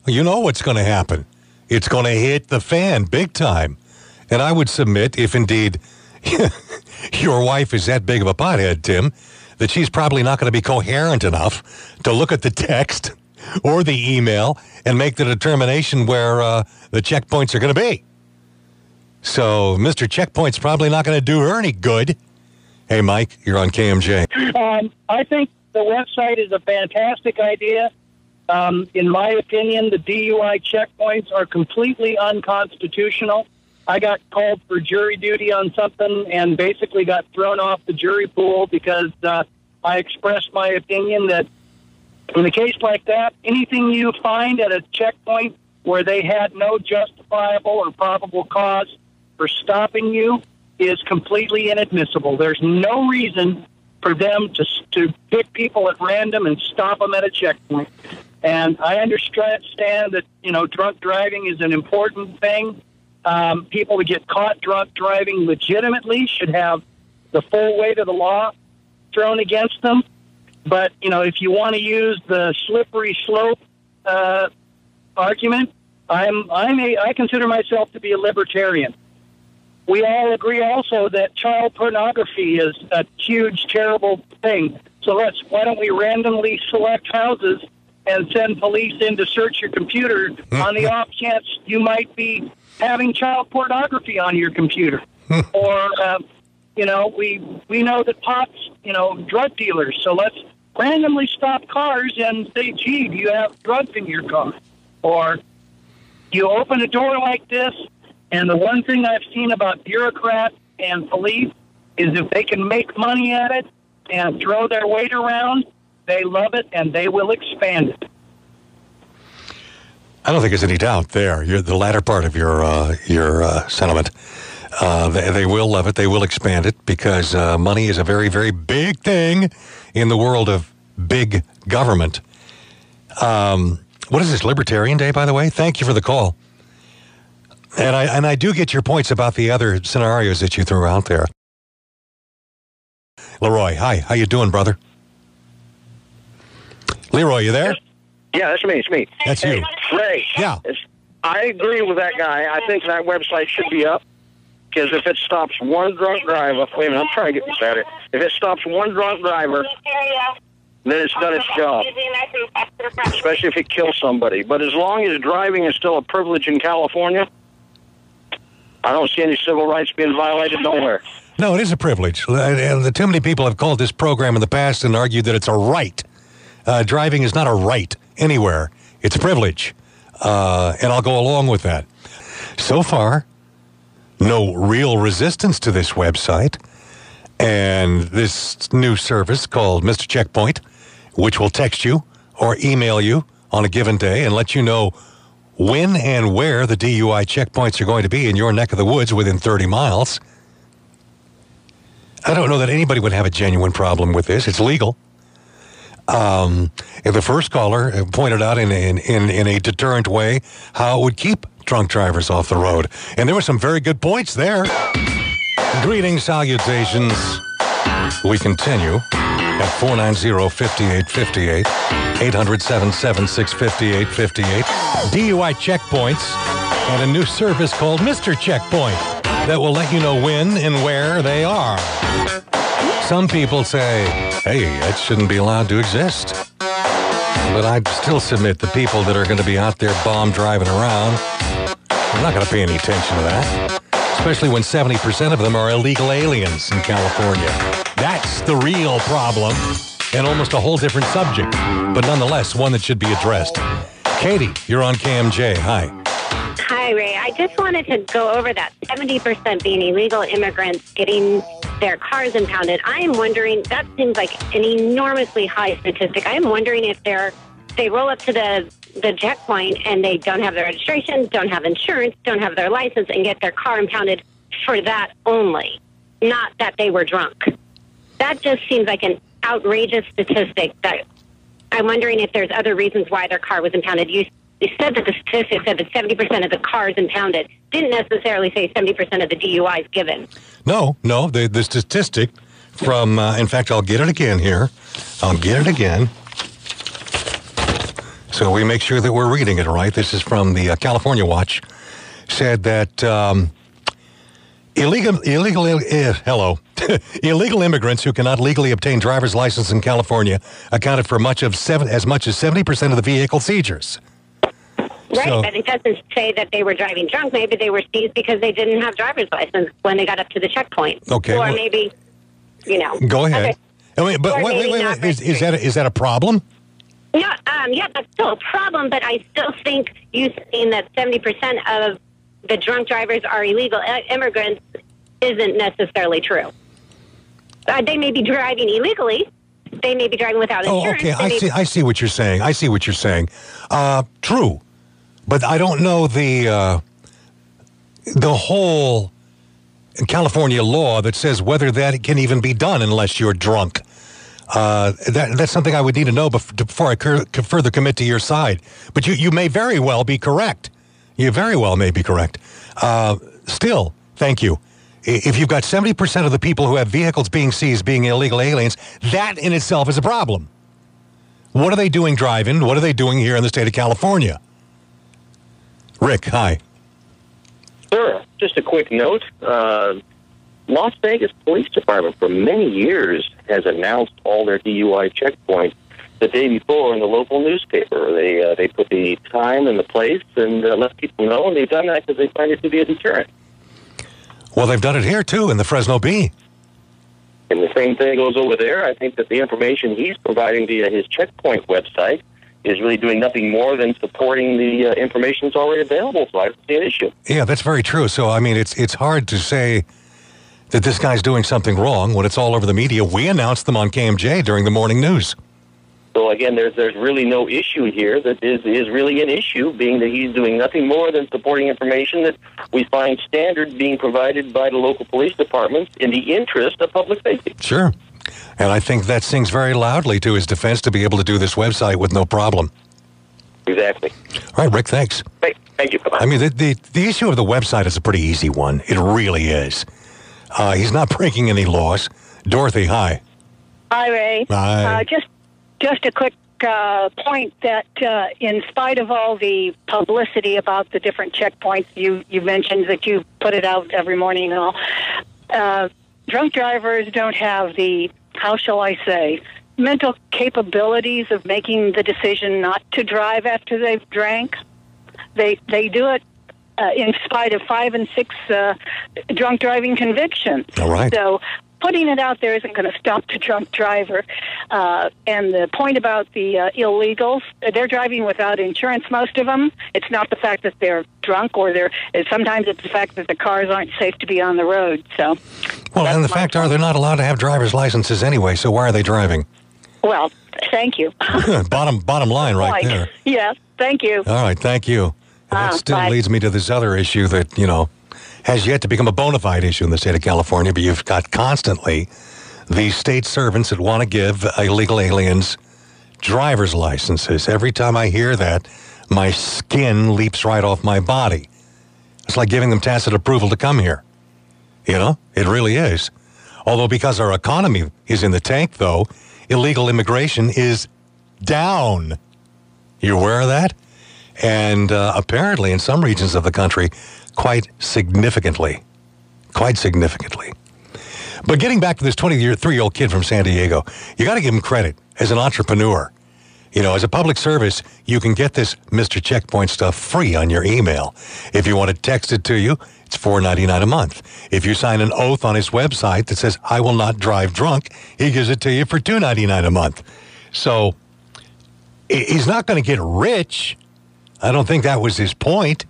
you know what's going to happen. It's going to hit the fan big time. And I would submit, if indeed your wife is that big of a pothead, Tim, that she's probably not going to be coherent enough to look at the text or the email and make the determination where the checkpoints are going to be. So Mr. Checkpoint's probably not going to do her any good. Hey, Mike, you're on KMJ. I think the website is a fantastic idea. In my opinion, the DUI checkpoints are completely unconstitutional. I got called for jury duty on something and basically got thrown off the jury pool because I expressed my opinion that in a case like that, anything you find at a checkpoint where they had no justifiable or probable cause for stopping you is completely inadmissible. There's no reason for them to pick people at random and stop them at a checkpoint. And I understand that, drunk driving is an important thing. People who get caught drunk driving legitimately should have the full weight of the law thrown against them. But, if you want to use the slippery slope argument, I consider myself to be a libertarian. We all agree also that child pornography is a huge, terrible thing. So why don't we randomly select houses and send police in to search your computer on the off chance you might be having child pornography on your computer? Or, we know that pot's, drug dealers. So let's randomly stop cars and say, gee, do you have drugs in your car? Or you open a door like this, and the one thing I've seen about bureaucrats and police is if they can make money at it and throw their weight around, they love it and they will expand it. I don't think there's any doubt there. The latter part of your sentiment. They will love it. They will expand it because money is a very, very big thing in the world of big government. What is this, Libertarian Day, by the way? Thank you for the call. And I do get your points about the other scenarios that you threw out there. Leroy, hi. How you doing, brother? Leroy, you there? Yeah, that's me. It's me. That's you. Ray. Yeah. I agree with that guy. I think that website should be up because if it stops one drunk driver, wait a minute, I'm trying to get this at it. If it stops one drunk driver, then it's done its job, especially if it kills somebody. But as long as driving is still a privilege in California, I don't see any civil rights being violated nowhere. No, it is a privilege. Too many people have called this program in the past and argued that it's a right. Driving is not a right anywhere. It's a privilege. And I'll go along with that. So far, no real resistance to this website. And this new service called MrCheckpoint, which will text you or email you on a given day and let you know when and where the DUI checkpoints are going to be in your neck of the woods within 30 miles. I don't know that anybody would have a genuine problem with this. It's legal. The first caller pointed out in a deterrent way how it would keep drunk drivers off the road. And there were some very good points there. Greetings, salutations. We continue at 490-5858, 800-776-5858. DUI checkpoints and a new service called MrCheckpoint that will let you know when and where they are. Some people say, hey, that shouldn't be allowed to exist. But I still submit the people that are going to be out there bomb driving around, I'm not going to pay any attention to that. Especially when 70% of them are illegal aliens in California. That's the real problem, and almost a whole different subject, but nonetheless, one that should be addressed. Katie, you're on KMJ. Hi. Hi, Ray. I just wanted to go over that 70% being illegal immigrants getting their cars impounded. I am wondering, that seems like an enormously high statistic. I am wondering if they roll up to the checkpoint and they don't have their registration, don't have insurance, don't have their license, and get their car impounded for that only, not that they were drunk. That just seems like an outrageous statistic that I'm wondering if there's other reasons why their car was impounded. You said that the statistic said that 70% of the cars impounded. Didn't necessarily say 70% of the DUIs given. No, the statistic from, in fact, I'll get it again here. So we make sure that we're reading it right. This is from the California Watch. Said that illegal immigrants who cannot legally obtain driver's license in California accounted for as much as 70% of the vehicle seizures. Right, but it doesn't say that they were driving drunk. Maybe they were seized because they didn't have driver's license when they got up to the checkpoint. Okay. Or maybe, Go ahead. Okay. But wait. Is that a problem? Yeah, that's still a problem, but I still think you saying that 70% of the drunk drivers are illegal immigrants isn't necessarily true. They may be driving illegally. They may be driving without insurance. Oh, okay. I see what you're saying. True. But I don't know the whole California law that says whether that can even be done unless you're drunk. That's something I would need to know before I further commit to your side. But you may very well be correct. You very well may be correct. Still, thank you. If you've got 70% of the people who have vehicles being seized being illegal aliens, that in itself is a problem. What are they doing driving? What are they doing here in the state of California? Rick, hi. Sure. Just a quick note. Las Vegas Police Department for many years has announced all their DUI checkpoints the day before in the local newspaper. They put the time and the place and let people know, and they've done that because they find it to be a deterrent. Well, they've done it here, too, in the Fresno Bee. And the same thing goes over there. I think that the information he's providing via his checkpoint website is really doing nothing more than supporting the information that's already available, so I don't see an issue. Yeah, that's very true. So, I mean, it's hard to say that this guy's doing something wrong when it's all over the media. We announced them on KMJ during the morning news. So, again, there's really no issue here that is really an issue, being that he's doing nothing more than supporting information that we find standard being provided by the local police departments in the interest of public safety. Sure. And I think that sings very loudly to his defense to be able to do this website with no problem. Exactly. All right, Rick, thanks. Thank you. Bye-bye. I mean, the issue of the website is a pretty easy one. It really is. He's not breaking any laws. Dorothy, hi. Hi, Ray. Hi. Just a quick point that in spite of all the publicity about the different checkpoints, you mentioned that you put it out every morning and all, drunk drivers don't have the, how shall I say, mental capabilities of making the decision not to drive after they've drank. They do it in spite of 5 and 6 drunk driving convictions. All right. So putting it out there isn't going to stop the drunk driver. And the point about the illegals, they're driving without insurance, most of them. It's not the fact that they're drunk sometimes it's the fact that the cars aren't safe to be on the road. So, well, and the fact are they're not allowed to have driver's licenses anyway, so why are they driving? Well, thank you. bottom line right there. Yes, thank you. All right, thank you. And that still leads me to this other issue that, has yet to become a bona fide issue in the state of California, but you've got constantly these state servants that want to give illegal aliens driver's licenses. Every time I hear that, my skin leaps right off my body. It's like giving them tacit approval to come here. It really is. Although because our economy is in the tank, though, illegal immigration is down. You aware of that? And apparently in some regions of the country, quite significantly. But getting back to this 23-year-old kid from San Diego, you got to give him credit as an entrepreneur. As a public service, you can get this Mr. Checkpoint stuff free on your email. If you want it texted to you, it's $4.99 a month. If you sign an oath on his website that says, I will not drive drunk, he gives it to you for $2.99 a month. So he's not going to get rich. I don't think that was his point.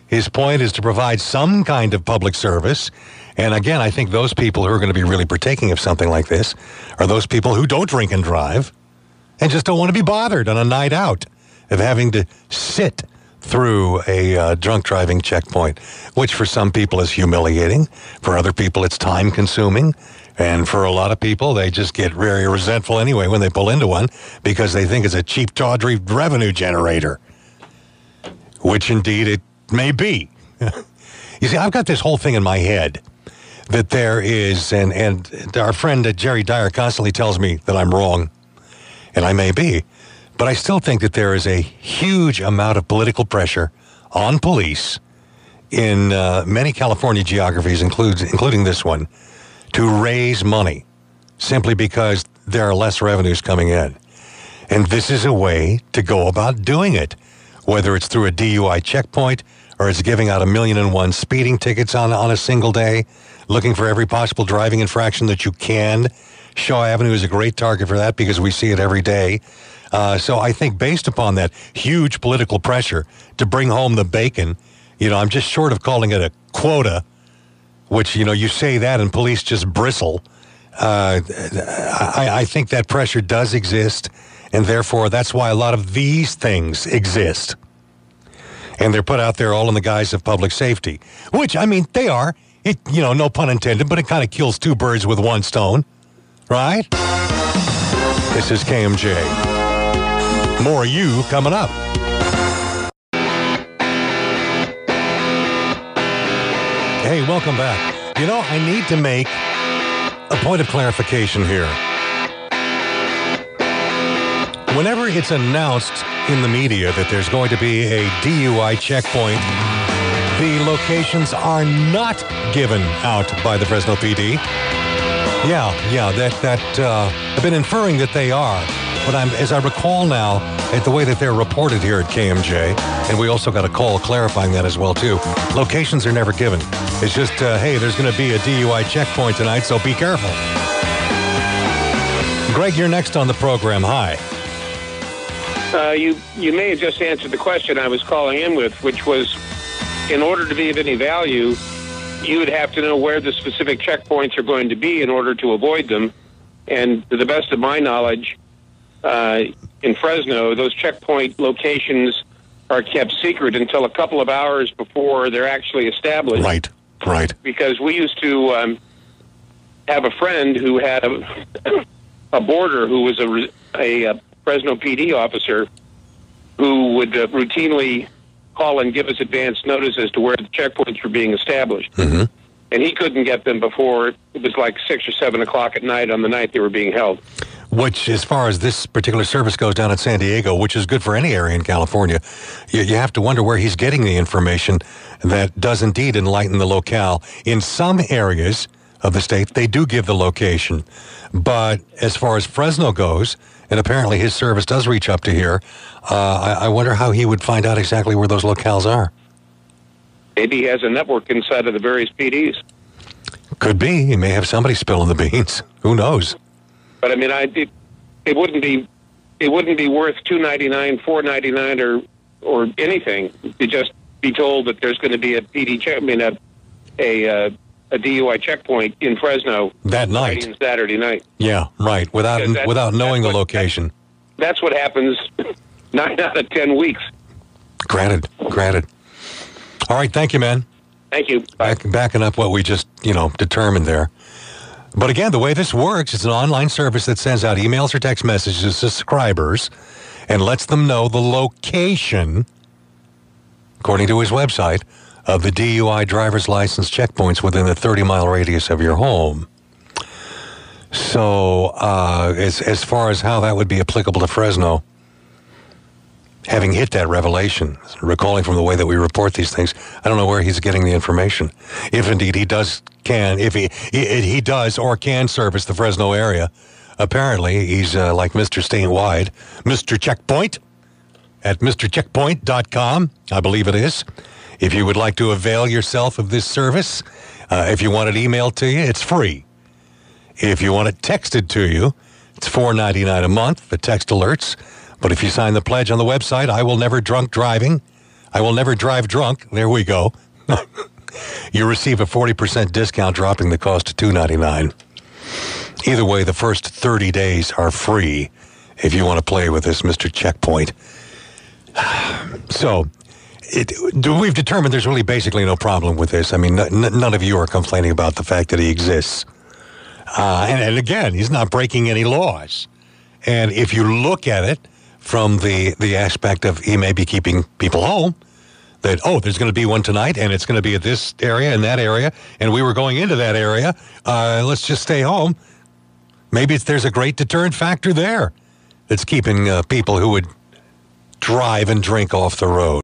His point is to provide some kind of public service. And again, I think those people who are going to be really partaking of something like this are those people who don't drink and drive and just don't want to be bothered on a night out of having to sit through a drunk driving checkpoint, which for some people is humiliating. For other people, it's time consuming. And for a lot of people, they just get very resentful anyway when they pull into one because they think it's a cheap, tawdry revenue generator, which indeed it may be. You see, I've got this whole thing in my head that there is, and our friend Jerry Dyer constantly tells me that I'm wrong, and I may be, But I still think that there is a huge amount of political pressure on police in many California geographies, including this one, to raise money simply because there are less revenues coming in. And this is a way to go about doing it, whether it's through a DUI checkpoint or it's giving out 1,000,001 speeding tickets on a single day, looking for every possible driving infraction that you can. Shaw Avenue is a great target for that because we see it every day. So I think based upon that huge political pressure to bring home the bacon, I'm just short of calling it a quota, which, you say that and police just bristle. I think that pressure does exist, and therefore that's why a lot of these things exist. And they're put out there all in the guise of public safety, which, they are. No pun intended, but it kind of kills two birds with one stone, right? This is KMJ. More of you coming up. Hey, welcome back. I need to make a point of clarification here. Whenever it's announced in the media that there's going to be a DUI checkpoint, the locations are not given out by the Fresno PD. I've been inferring that they are. But as I recall now, at the way that they're reported here at KMJ, and we also got a call clarifying that as well, too, locations are never given. It's just, hey, there's going to be a DUI checkpoint tonight, so be careful. Greg, you're next on the program. Hi. You may have just answered the question I was calling in with, which was, in order to be of any value, you would have to know where the specific checkpoints are going to be in order to avoid them. And to the best of my knowledge, in Fresno, those checkpoint locations are kept secret until a couple of hours before they're actually established. Right. Because we used to have a friend who had a boarder who was a Fresno PD officer who would routinely call and give us advance notice as to where the checkpoints were being established. Mm-hmm. And he couldn't get them before it was like 6 or 7 o'clock at night on the night they were being held. Which, as far as this particular service goes down in San Diego, which is good for any area in California, you have to wonder where he's getting the information that does indeed enlighten the locale. In some areas of the state, they do give the location. But as far as Fresno goes, and apparently his service does reach up to here, I wonder how he would find out exactly where those locales are. Maybe he has a network inside of the various PDs. Could be. He may have somebody spilling the beans. Who knows? But it wouldn't be worth $2.99, $4.99, or anything to just be told that there's going to be a PD check. A DUI checkpoint in Fresno that night, Friday and Saturday night. Yeah, right. Without knowing the location. That's what happens 9 out of 10 weeks. Granted. All right, thank you, man. Thank you. Bye. Backing up what we just determined there. But again, the way this works, it's an online service that sends out emails or text messages to subscribers and lets them know the location, according to his website, of the DUI driver's license checkpoints within the 30-mile radius of your home. So as far as how that would be applicable to Fresno, having hit that revelation, recalling from the way that we report these things, I don't know where he's getting the information. If indeed he does or can service the Fresno area, apparently he's like Mr. Statewide, Mr. Checkpoint at MrCheckpoint.com, I believe it is. If you would like to avail yourself of this service, if you want it emailed to you, it's free. If you want it texted to you, it's $4.99 a month for text alerts. But if you sign the pledge on the website, I will never drive drunk. There we go. You receive a 40% discount, dropping the cost to $2.99. Either way, the first 30 days are free if you want to play with this Mr. Checkpoint. So, we've determined there's really basically no problem with this. I mean, none of you are complaining about the fact that he exists. And again, he's not breaking any laws. And if you look at it from the aspect of he may be keeping people home, that, there's going to be one tonight, and it's going to be at this area and that area, and we were going into that area, let's just stay home. Maybe there's a great deterrent factor there. that's keeping people who would drive and drink off the road.